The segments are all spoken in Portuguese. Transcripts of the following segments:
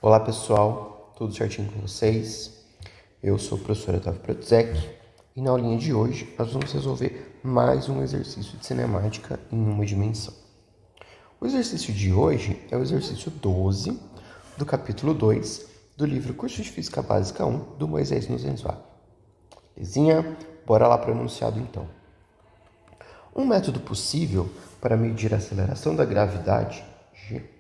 Olá pessoal, tudo certinho com vocês? Eu sou o professor Otávio Protuzek e na aulinha de hoje nós vamos resolver mais um exercício de cinemática em uma dimensão. O exercício de hoje é o exercício 12 do capítulo 2 do livro Curso de Física Básica 1 do Moisés Nussenswap. Belezinha? Bora lá para o enunciado então. Um método possível para medir a aceleração da gravidade, G,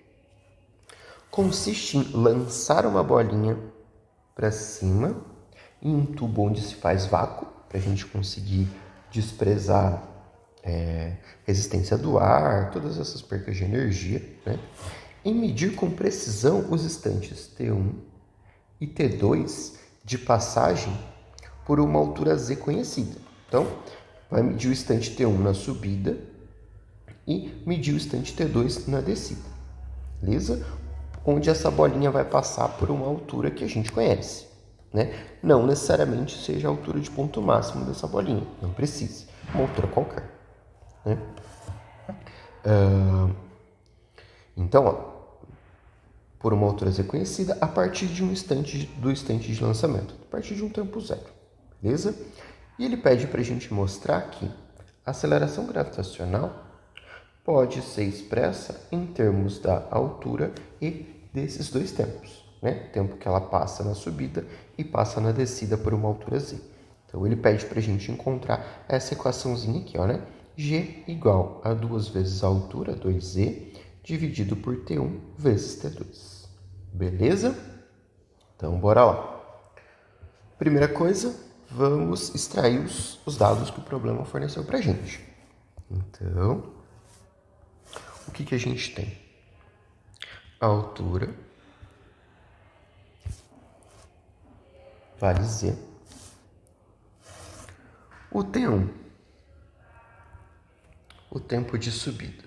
consiste em lançar uma bolinha para cima em um tubo onde se faz vácuo, para a gente conseguir desprezar resistência do ar, todas essas percas de energia, né? E medir com precisão os instantes T1 e T2 de passagem por uma altura Z conhecida. Então, vai medir o instante T1 na subida e medir o instante T2 na descida, beleza? Onde essa bolinha vai passar por uma altura que a gente conhece, né? Não necessariamente seja a altura de ponto máximo dessa bolinha, não precisa, uma altura qualquer, né? Então, ó, por uma altura Z conhecida a partir de um instante de lançamento, a partir de um tempo zero, beleza? E ele pede para a gente mostrar que a aceleração gravitacional pode ser expressa em termos da altura e desses dois tempos, né? Tempo que ela passa na subida e passa na descida por uma altura Z. Então, ele pede para a gente encontrar essa equaçãozinha aqui, ó, né? G igual a 2 vezes a altura, 2Z, dividido por T1 vezes T2. Beleza? Então, bora lá. Primeira coisa, vamos extrair os dados que o problema forneceu para a gente. Então, o que a gente tem? A altura vale Z. O T1, o tempo de subida.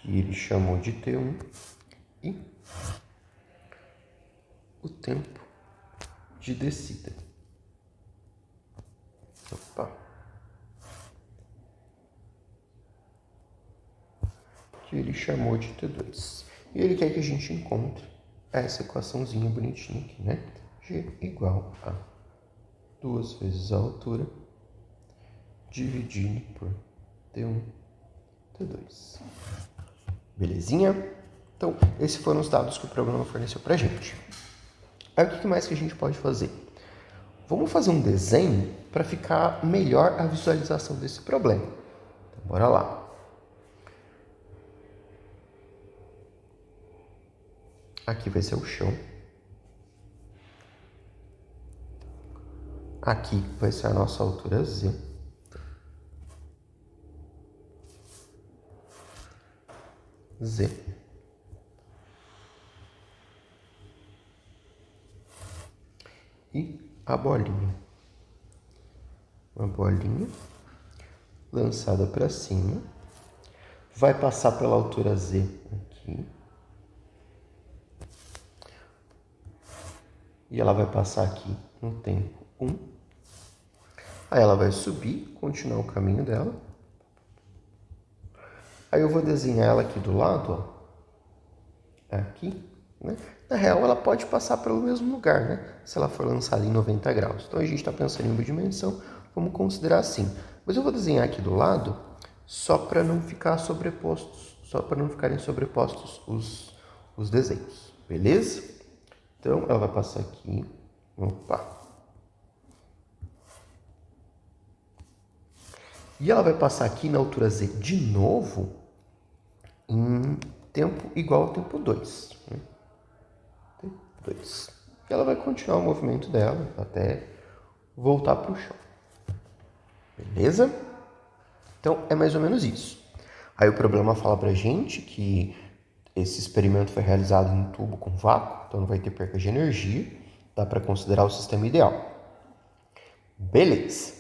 Que ele chamou de T1 e o tempo de descida. Opa. Que ele chamou de T2. E ele quer que a gente encontre essa equaçãozinha bonitinha aqui, né? G igual a 2 vezes a altura dividido por T1, T2. Belezinha? Então, esses foram os dados que o programa forneceu pra gente. Aí, o que mais que a gente pode fazer? Vamos fazer um desenho para ficar melhor a visualização desse problema. Então, bora lá. Aqui vai ser o chão. Aqui vai ser a nossa altura Z. Z. E a bolinha. Uma bolinha lançada para cima. Vai passar pela altura Z aqui. E ela vai passar aqui no tempo 1. Aí ela vai subir, continuar o caminho dela. Aí eu vou desenhar ela aqui do lado, ó. Aqui, né? Na real, ela pode passar pelo mesmo lugar, né? Se ela for lançada em 90 graus. Então, a gente está pensando em uma dimensão, vamos considerar assim. Mas eu vou desenhar aqui do lado só para não ficar sobrepostos, só para não ficarem sobrepostos os desenhos, beleza? Então, ela vai passar aqui. Opa! E ela vai passar aqui na altura Z de novo em tempo igual ao tempo 2. Né? Tempo 2. E ela vai continuar o movimento dela até voltar para o chão. Beleza? Então, é mais ou menos isso. Aí o problema fala pra gente que esse experimento foi realizado em um tubo com vácuo, então não vai ter perca de energia. Dá para considerar o sistema ideal. Beleza.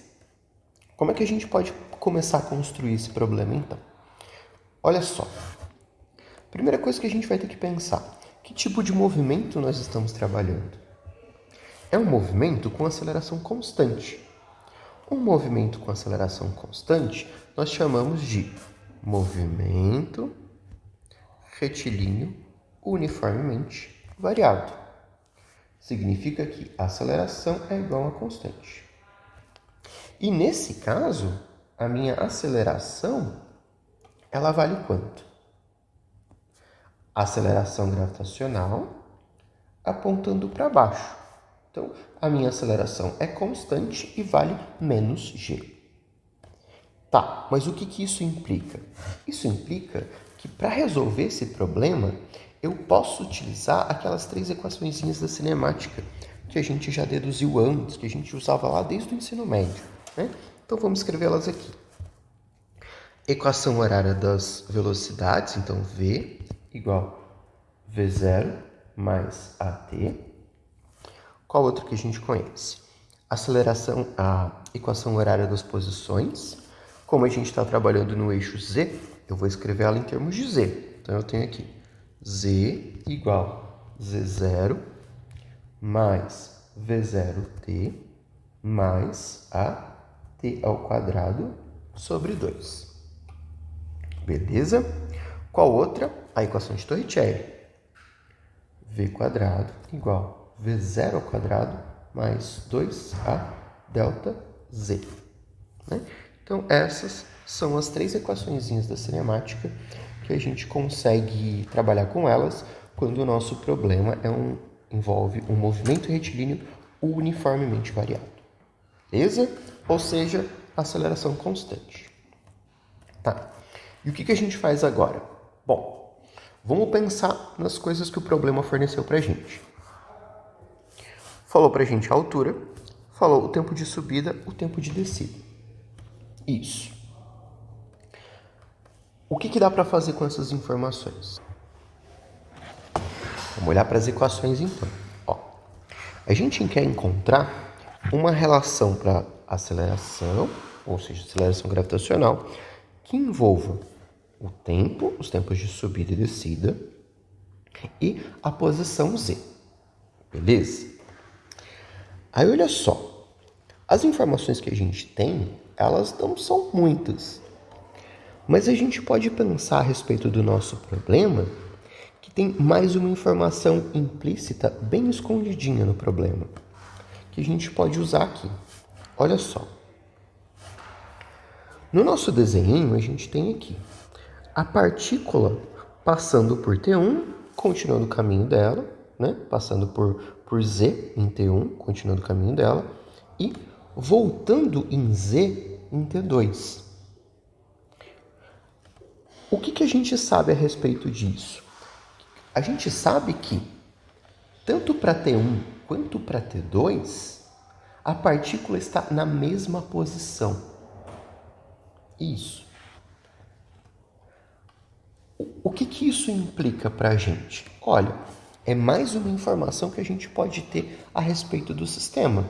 Como é que a gente pode começar a construir esse problema, então? Olha só. Primeira coisa que a gente vai ter que pensar. Que tipo de movimento nós estamos trabalhando? É um movimento com aceleração constante. Um movimento com aceleração constante nós chamamos de movimento retilíneo uniformemente variado. Significa que a aceleração é igual a constante. E nesse caso, a minha aceleração, ela vale quanto? Aceleração gravitacional apontando para baixo. Então, a minha aceleração é constante e vale menos g. Tá, mas o que isso implica? Isso implica que para resolver esse problema, eu posso utilizar aquelas 3 equaçõezinhas da cinemática que a gente já deduziu antes, que a gente usava lá desde o ensino médio, né? Então, vamos escrevê-las aqui. Equação horária das velocidades, então V igual V0 mais AT. Qual outro que a gente conhece? Aceleração, a equação horária das posições. Como a gente está trabalhando no eixo Z, eu vou escrever ela em termos de Z. Então, eu tenho aqui Z igual Z0 mais V0t mais AT ao quadrado sobre 2. Beleza? Qual outra? A equação de Torricelli. V quadrado igual V0 ao quadrado mais 2A delta Z. Né? Então, essas são as 3 equaçõezinhas da cinemática que a gente consegue trabalhar com elas quando o nosso problema envolve um movimento retilíneo uniformemente variado. Beleza? Ou seja, aceleração constante. Tá. E o que a gente faz agora? Bom, vamos pensar nas coisas que o problema forneceu para a gente. Falou para a gente a altura, falou o tempo de subida, o tempo de descida. Isso. O que dá para fazer com essas informações? Vamos olhar para as equações então. Ó, a gente quer encontrar uma relação para aceleração, ou seja, aceleração gravitacional, que envolva o tempo, os tempos de subida e descida, e a posição Z. Beleza? Aí olha só, as informações que a gente tem, elas não são muitas. Mas a gente pode pensar a respeito do nosso problema que tem mais uma informação implícita bem escondidinha no problema, que a gente pode usar aqui. Olha só. No nosso desenho, a gente tem aqui a partícula passando por T1, continuando o caminho dela, né? Passando por Z em T1, continuando o caminho dela, e voltando em Z em T2. O que a gente sabe a respeito disso? A gente sabe que, tanto para T1 quanto para T2, a partícula está na mesma posição. Isso. O que isso implica para a gente? Olha, é mais uma informação que a gente pode ter a respeito do sistema.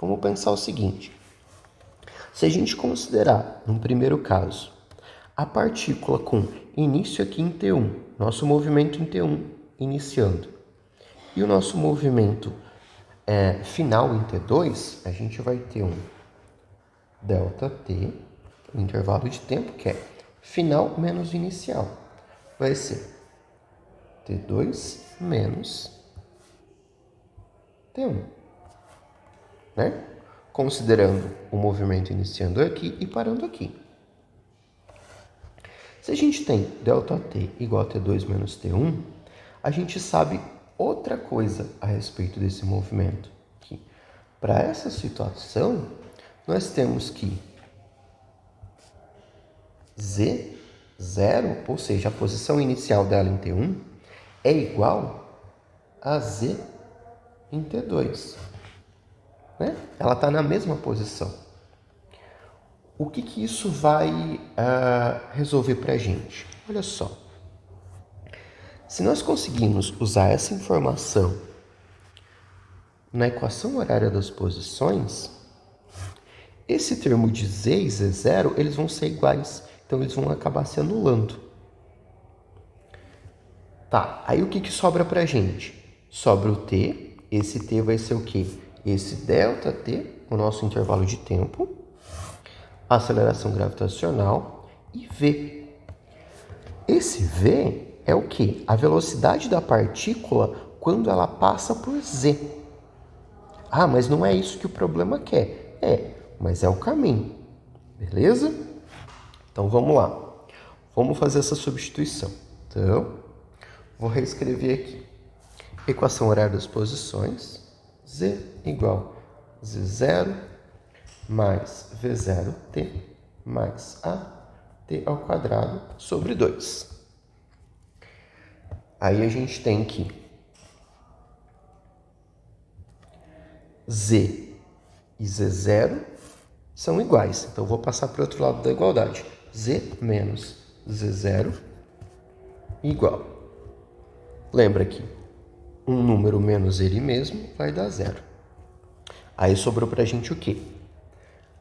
Vamos pensar o seguinte. Se a gente considerar, no primeiro caso, a partícula com início aqui em T1, nosso movimento em T1 iniciando, e o nosso movimento final em T2, a gente vai ter um ΔT, o intervalo de tempo, que é final menos inicial. Vai ser T2 menos T1. Né? Considerando o movimento iniciando aqui e parando aqui. Se a gente tem ΔT igual a T2 menos T1, a gente sabe outra coisa a respeito desse movimento. Para essa situação, nós temos que Z0, ou seja, a posição inicial dela em T1, é igual a Z em T2. Né? Ela está na mesma posição. O que isso vai resolver para a gente? Olha só. Se nós conseguirmos usar essa informação na equação horária das posições, esse termo de Z e Z0, eles vão ser iguais. Então, eles vão acabar se anulando. Tá, aí o que sobra para a gente? Sobra o T. Esse T vai ser o quê? Esse ΔT o nosso intervalo de tempo, aceleração gravitacional e v. Esse v é o quê? A velocidade da partícula quando ela passa por z. Ah, mas não é isso que o problema quer. É, mas é o caminho. Beleza? Então vamos lá. Vamos fazer essa substituição. Então, vou reescrever aqui. Equação horária das posições. Z igual a Z0 mais V0t mais AT ao quadrado sobre 2. Aí a gente tem que Z e Z0 são iguais. Então, vou passar para o outro lado da igualdade. Z menos Z0 igual. Lembra que um número menos ele mesmo vai dar zero. Aí sobrou para a gente o quê?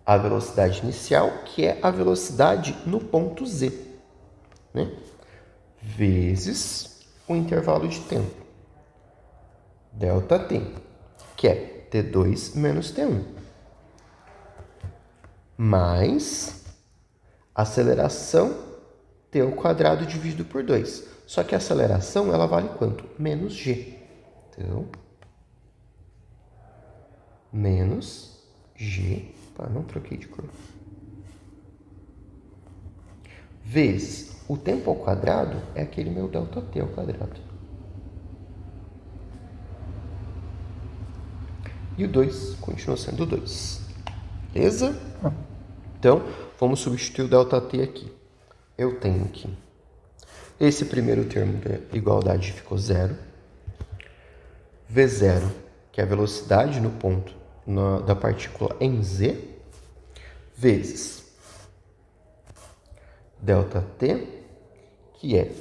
A velocidade inicial, que é a velocidade no ponto Z, né? Vezes o intervalo de tempo, ΔT, que é T2 menos T1, mais aceleração T ao quadrado dividido por 2. Só que a aceleração, ela vale quanto? Menos G. Então, menos G, não troquei de cor, vezes o tempo ao quadrado é aquele meu ΔT ao quadrado. E o 2 continua sendo 2. Beleza? Então, vamos substituir o ΔT aqui. Eu tenho que esse primeiro termo da igualdade ficou zero. V0, que é a velocidade no ponto da partícula em Z, vezes ΔT, que é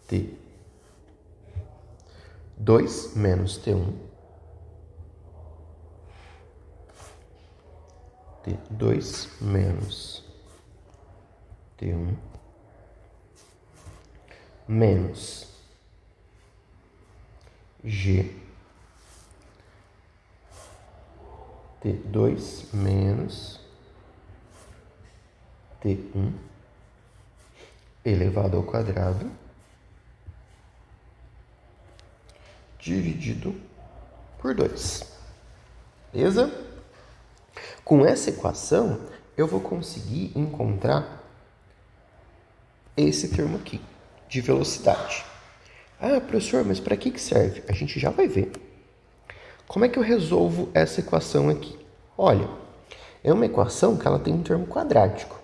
T2 menos T1, T2 menos T1, menos G, T2 menos T1 elevado ao quadrado dividido por 2. Beleza? Com essa equação, eu vou conseguir encontrar esse termo aqui, de velocidade. Ah, professor, mas para que serve? A gente já vai ver. Como é que eu resolvo essa equação aqui? Olha, é uma equação que ela tem um termo quadrático.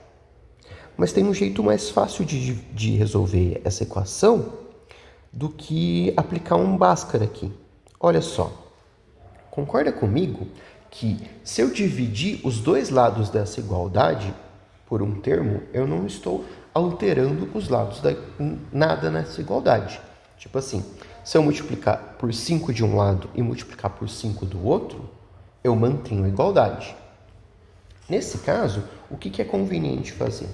Mas tem um jeito mais fácil de resolver essa equação do que aplicar um Bhaskara aqui. Olha só, concorda comigo que se eu dividir os dois lados dessa igualdade por um termo, eu não estou alterando os lados nada nessa igualdade. Tipo assim, se eu multiplicar por 5 de um lado e multiplicar por 5 do outro, eu mantenho a igualdade. Nesse caso, o que é conveniente fazer?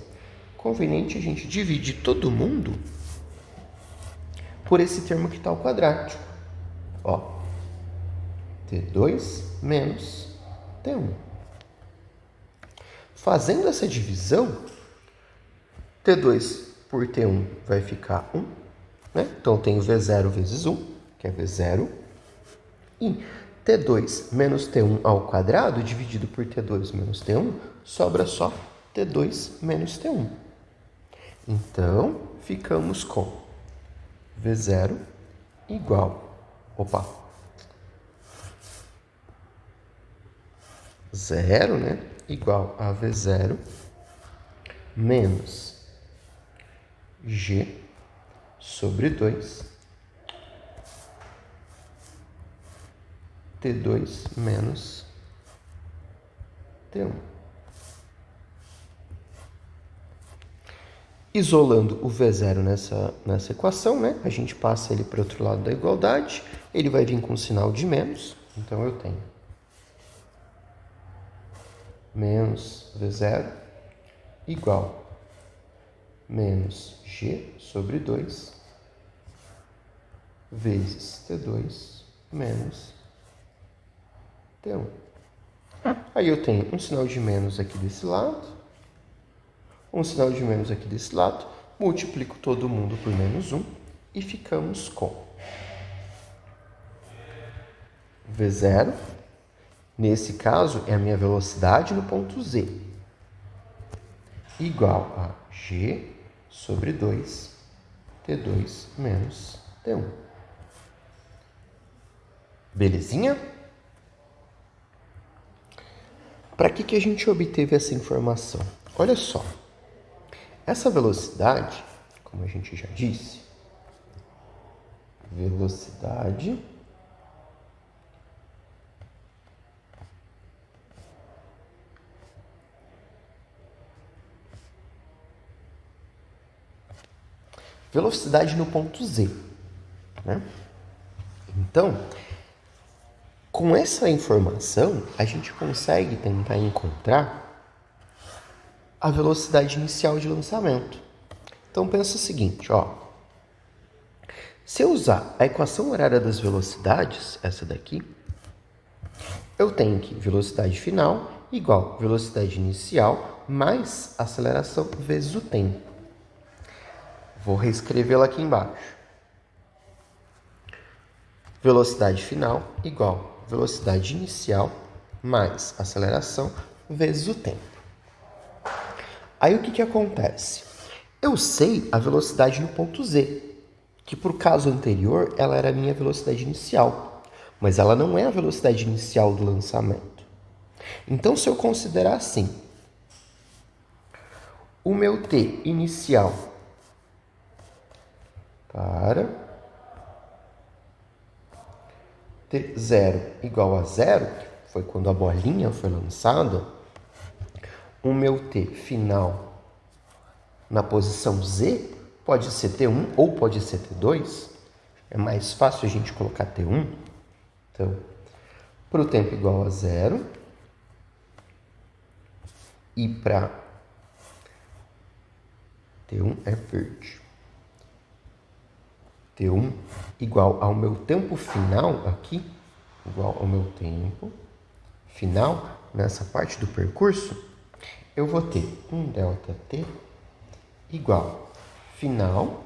Conveniente a gente dividir todo mundo por esse termo que está ao quadrático. Ó, T2 menos T1. Fazendo essa divisão, T2 por T1 vai ficar 1. Né? Então, eu tenho V0 vezes 1, que é V0. E T2 menos T1 ao quadrado, dividido por T2 menos T1, sobra só T2 menos T1. Então, ficamos com V0 igual... zero, né? Igual a V0 menos G sobre 2 T2 menos T1. Isolando o V0 nessa equação, né? A gente passa ele para o outro lado da igualdade. Ele vai vir com um sinal de menos. Então, eu tenho menos V0 igual menos G sobre 2 vezes T2 menos T1. Aí eu tenho um sinal de menos aqui desse lado, um sinal de menos aqui desse lado, multiplico todo mundo por menos 1 e ficamos com V0, nesse caso é a minha velocidade no ponto Z, igual a G sobre 2 T2 menos T1. Belezinha? Para que a gente obteve essa informação? Olha só, essa velocidade, como a gente já disse, velocidade no ponto Z, né? Então, com essa informação, a gente consegue tentar encontrar a velocidade inicial de lançamento. Então, pensa o seguinte, ó. Se eu usar a equação horária das velocidades, essa daqui, eu tenho que velocidade final igual velocidade inicial mais aceleração vezes o tempo. Vou reescrevê-la aqui embaixo. Velocidade final igual velocidade inicial mais aceleração vezes o tempo. Aí o que acontece? Eu sei a velocidade no ponto Z, que por caso anterior ela era a minha velocidade inicial, mas ela não é a velocidade inicial do lançamento. Então, se eu considerar assim, o meu T inicial para T0 igual a 0, foi quando a bolinha foi lançada, o meu T final na posição Z pode ser T1 ou pode ser T2. É mais fácil a gente colocar T1. Então, para o tempo igual a 0 e para T1 é verde. T1 igual ao meu tempo final aqui, igual ao meu tempo final nessa parte do percurso, eu vou ter um ΔT igual final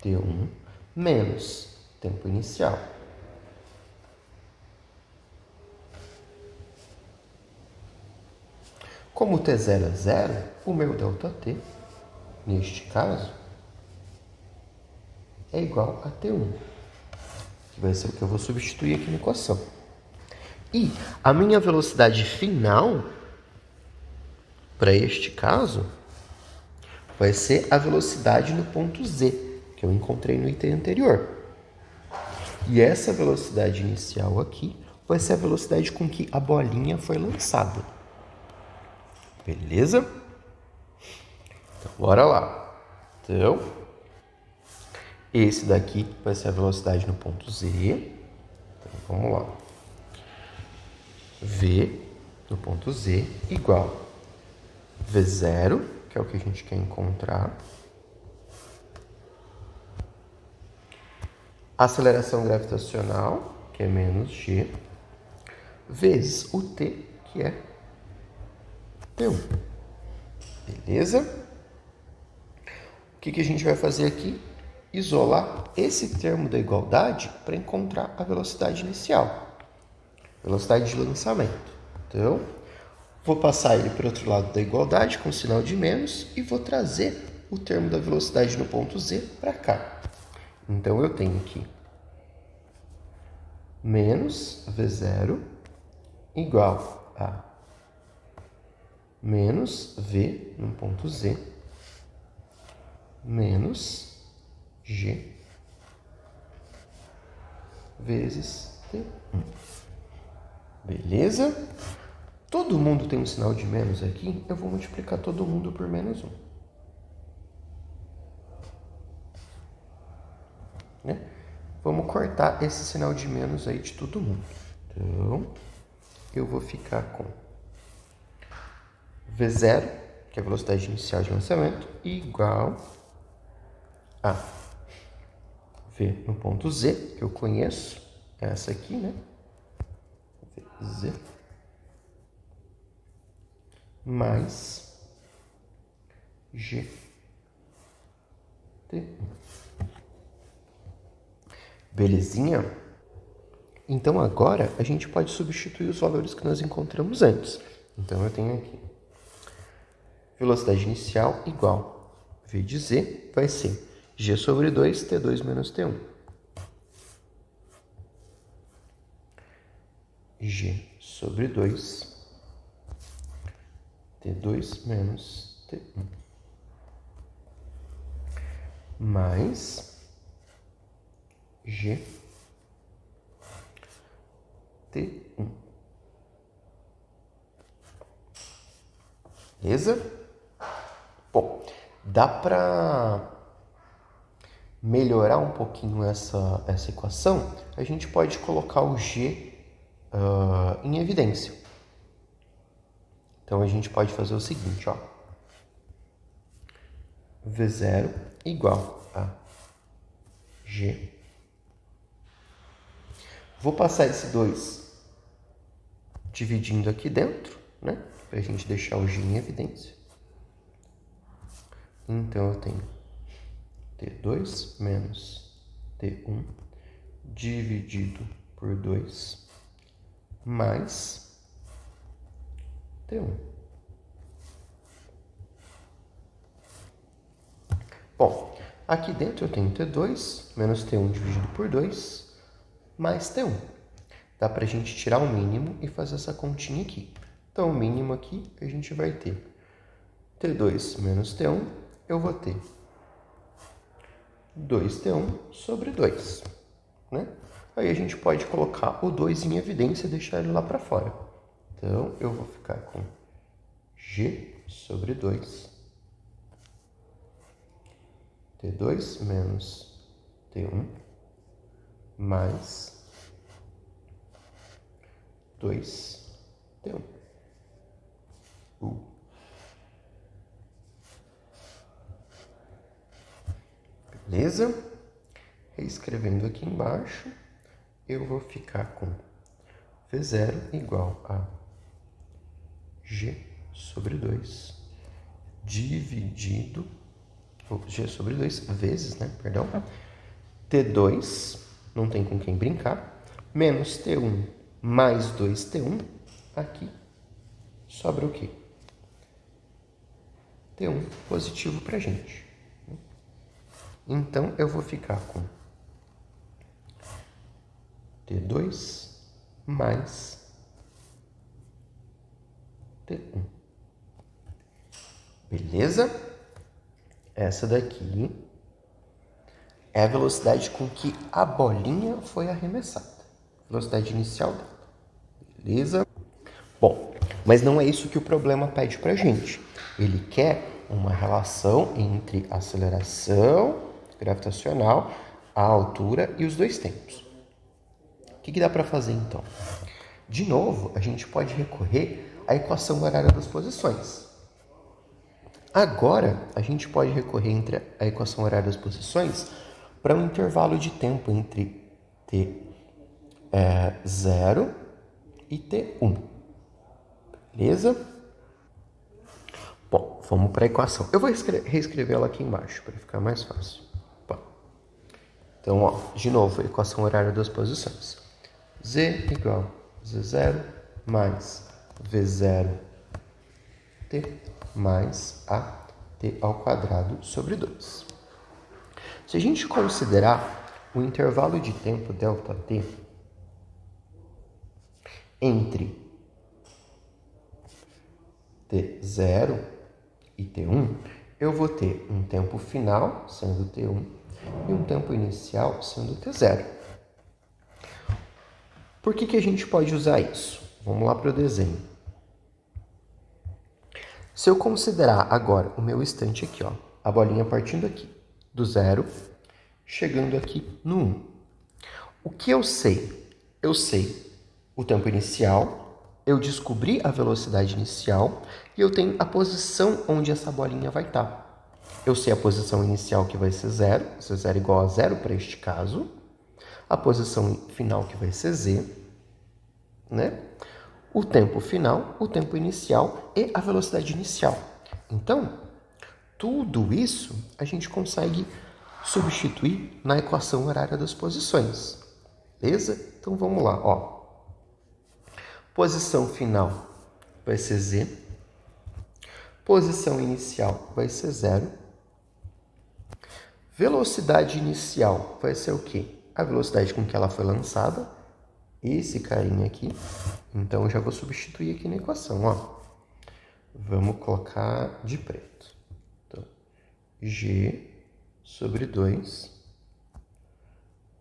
T1 menos tempo inicial. Como T0 é 0, o meu ΔT, neste caso, é igual a T1, que vai ser o que eu vou substituir aqui na equação. E a minha velocidade final, para este caso, vai ser a velocidade no ponto Z, que eu encontrei no item anterior. E essa velocidade inicial aqui vai ser a velocidade com que a bolinha foi lançada. Beleza? Então, bora lá. Então, esse daqui vai ser a velocidade no ponto Z. Então, vamos lá. V no ponto Z igual V0, que é o que a gente quer encontrar. Aceleração gravitacional, que é menos G, vezes o T, que é T1. Beleza? O que a gente vai fazer aqui? Isolar esse termo da igualdade para encontrar a velocidade inicial. Velocidade de lançamento. Então, vou passar ele para o outro lado da igualdade com sinal de menos e vou trazer o termo da velocidade no ponto Z para cá. Então, eu tenho aqui menos V0 igual a menos V no ponto Z menos G vezes T1. Beleza? Todo mundo tem um sinal de menos aqui, eu vou multiplicar todo mundo por menos 1. Né? Vamos cortar esse sinal de menos aí de todo mundo. Então, eu vou ficar com V0, que é a velocidade inicial de lançamento, igual a V no ponto Z, que eu conheço, essa aqui, né? Z mais G T1. Belezinha? Então agora a gente pode substituir os valores que nós encontramos antes. Então eu tenho aqui velocidade inicial igual V de Z vai ser G sobre 2 T2 menos T1. G sobre 2 T2 menos T1 mais G T1. Beleza? Bom, dá para melhorar um pouquinho essa equação. A gente pode colocar o G em evidência. Então, a gente pode fazer o seguinte, ó. V0 igual a G. Vou passar esse 2 dividindo aqui dentro, né? Para a gente deixar o G em evidência. Então, eu tenho T2 menos T1 dividido por 2 mais T1. Bom, aqui dentro eu tenho T2 menos T1 dividido por 2 mais T1. Dá para a gente tirar o mínimo e fazer essa continha aqui. Então, o mínimo aqui a gente vai ter T2 menos T1, eu vou ter 2T1 sobre 2, né? Aí a gente pode colocar o 2 em evidência e deixar ele lá para fora. Então, eu vou ficar com G sobre 2, T2 menos T1, mais 2T1. Beleza? Reescrevendo aqui embaixo, eu vou ficar com V0 igual a G sobre 2 dividido, G sobre 2 vezes, né? Perdão. T2, não tem com quem brincar, menos T1 mais 2T1, aqui sobra o quê? T1 positivo pra gente. Então, eu vou ficar com T2 mais T1. Beleza? Essa daqui é a velocidade com que a bolinha foi arremessada. Velocidade inicial dela. Beleza? Bom, mas não é isso que o problema pede pra gente. Ele quer uma relação entre a aceleração gravitacional, a altura e os dois tempos. O que dá para fazer então? De novo, a gente pode recorrer à equação horária das posições. Agora, a gente pode recorrer entre a equação horária das posições para um intervalo de tempo entre T0 e T1. Beleza? Bom, vamos para a equação. Eu vou reescrever ela aqui embaixo para ficar mais fácil. Então, ó, de novo, equação horária das posições. Z igual a Z0 mais V0 T mais AT ao quadrado sobre 2. Se a gente considerar o intervalo de tempo ΔT entre T0 e T1, eu vou ter um tempo final, sendo T1, e um tempo inicial, sendo T0. Por que a gente pode usar isso? Vamos lá para o desenho. Se eu considerar agora o meu instante aqui, ó, a bolinha partindo aqui, do 0, chegando aqui no 1. O que eu sei? Eu sei o tempo inicial, eu descobri a velocidade inicial e eu tenho a posição onde essa bolinha vai estar. Eu sei a posição inicial que vai ser 0, Z0 igual a 0 para este caso. A posição final que vai ser Z, né? o tempo final, o tempo inicial e a velocidade inicial. Então, tudo isso a gente consegue substituir na equação horária das posições. Beleza? Então vamos lá, ó. Posição final vai ser z. Posição inicial vai ser 0. Velocidade inicial vai ser o quê? A velocidade com que ela foi lançada. Esse carinha aqui. Então, eu já vou substituir aqui na equação, ó. Vamos colocar de preto. Então, G sobre 2,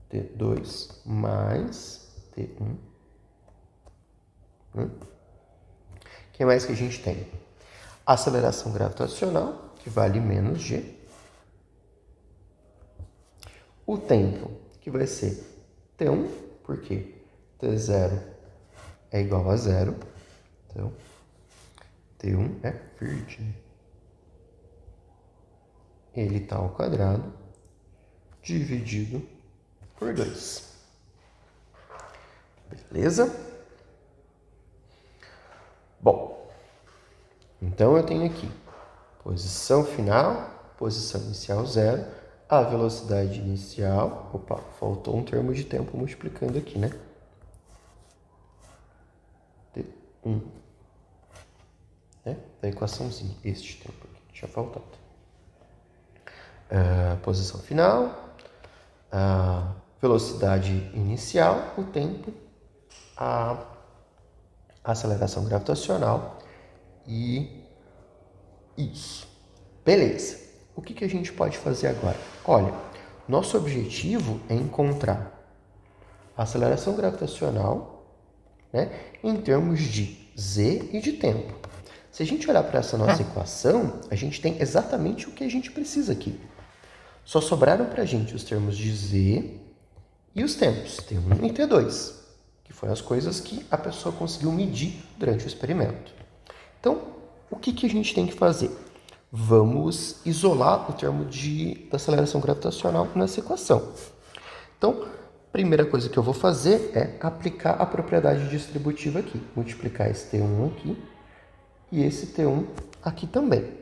T2 mais T1. O que mais que a gente tem? Aceleração gravitacional, que vale menos G. O tempo, que vai ser T1, porque T0 é igual a 0. Então, T1 é verde. Ele está ao quadrado, dividido por 2. Beleza? Bom, então eu tenho aqui posição final, posição inicial 0, a velocidade inicial... Opa, faltou um termo de tempo multiplicando aqui, né? T1. Da equaçãozinha, este tempo aqui, tinha faltado. Posição final, a velocidade inicial, o tempo, a aceleração gravitacional e isso. Beleza. O que a gente pode fazer agora? Olha, nosso objetivo é encontrar a aceleração gravitacional, né, em termos de z e de tempo. Se a gente olhar para essa nossa equação, a gente tem exatamente o que a gente precisa aqui. Só sobraram para a gente os termos de z e os tempos, T1 e T2, que foram as coisas que a pessoa conseguiu medir durante o experimento. Então, o que a gente tem que fazer? Vamos isolar o termo da aceleração gravitacional nessa equação. Então, a primeira coisa que eu vou fazer é aplicar a propriedade distributiva aqui. Multiplicar esse T1 aqui e esse T1 aqui também.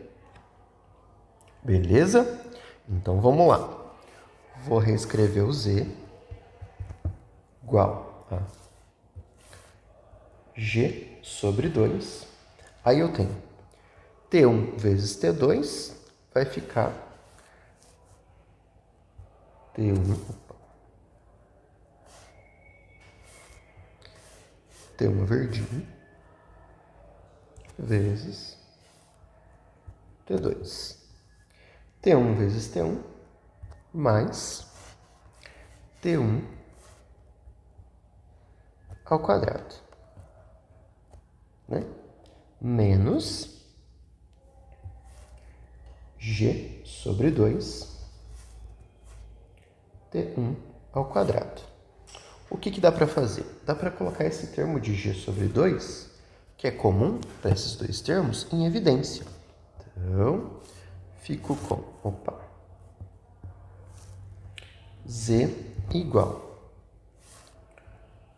Beleza? Então, vamos lá. Vou reescrever o Z igual a G sobre 2. Aí eu tenho T1 vezes T2 vai ficar T1 verdinho vezes T2. T1 vezes T1 mais T1 ao quadrado, né? Menos G sobre 2 T1 ao quadrado. O que dá para fazer? Dá para colocar esse termo de G sobre 2, que é comum para esses dois termos, em evidência. Então, fico com, Z igual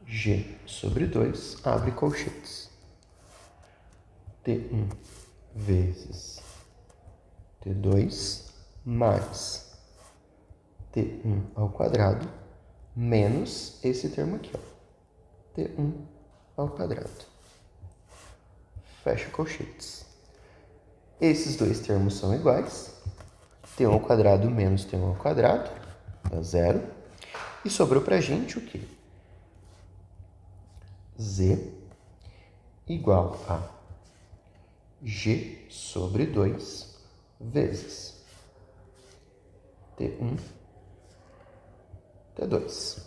G sobre 2, abre colchetes. T1 vezes T2 mais T1 ao quadrado menos esse termo aqui, ó, T1 ao quadrado. Fecha colchetes. Esses dois termos são iguais. T1 ao quadrado menos T1 ao quadrado dá 0. E sobrou pra gente o quê? Z igual a G sobre 2 vezes T1, T2.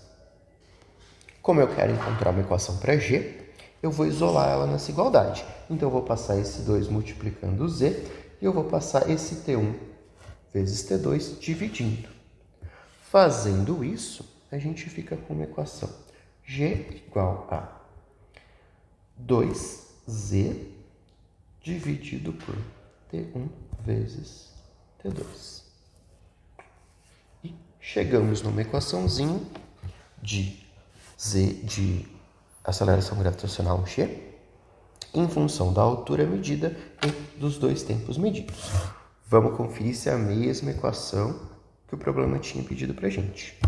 Como eu quero encontrar uma equação para G, eu vou isolar ela nessa igualdade. Então, eu vou passar esse 2 multiplicando o Z e eu vou passar esse T1 vezes T2 dividindo. Fazendo isso, a gente fica com uma equação G igual a 2Z dividido por T1 vezes T2. E chegamos numa equaçãozinha de Z de aceleração gravitacional G, em função da altura medida e dos dois tempos medidos. Vamos conferir se é a mesma equação que o problema tinha pedido para a gente.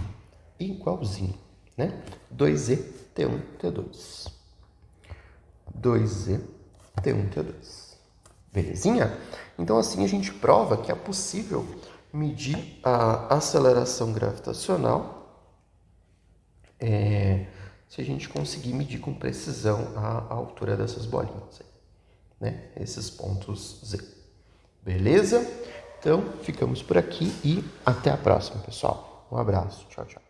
Igualzinho, né? 2e T1 T2. 2e T1 T2. Belezinha? Então assim a gente prova que é possível medir a aceleração gravitacional se a gente conseguir medir com precisão a altura dessas bolinhas, né? Esses pontos Z. Beleza? Então, ficamos por aqui e até a próxima, pessoal. Um abraço. Tchau, tchau.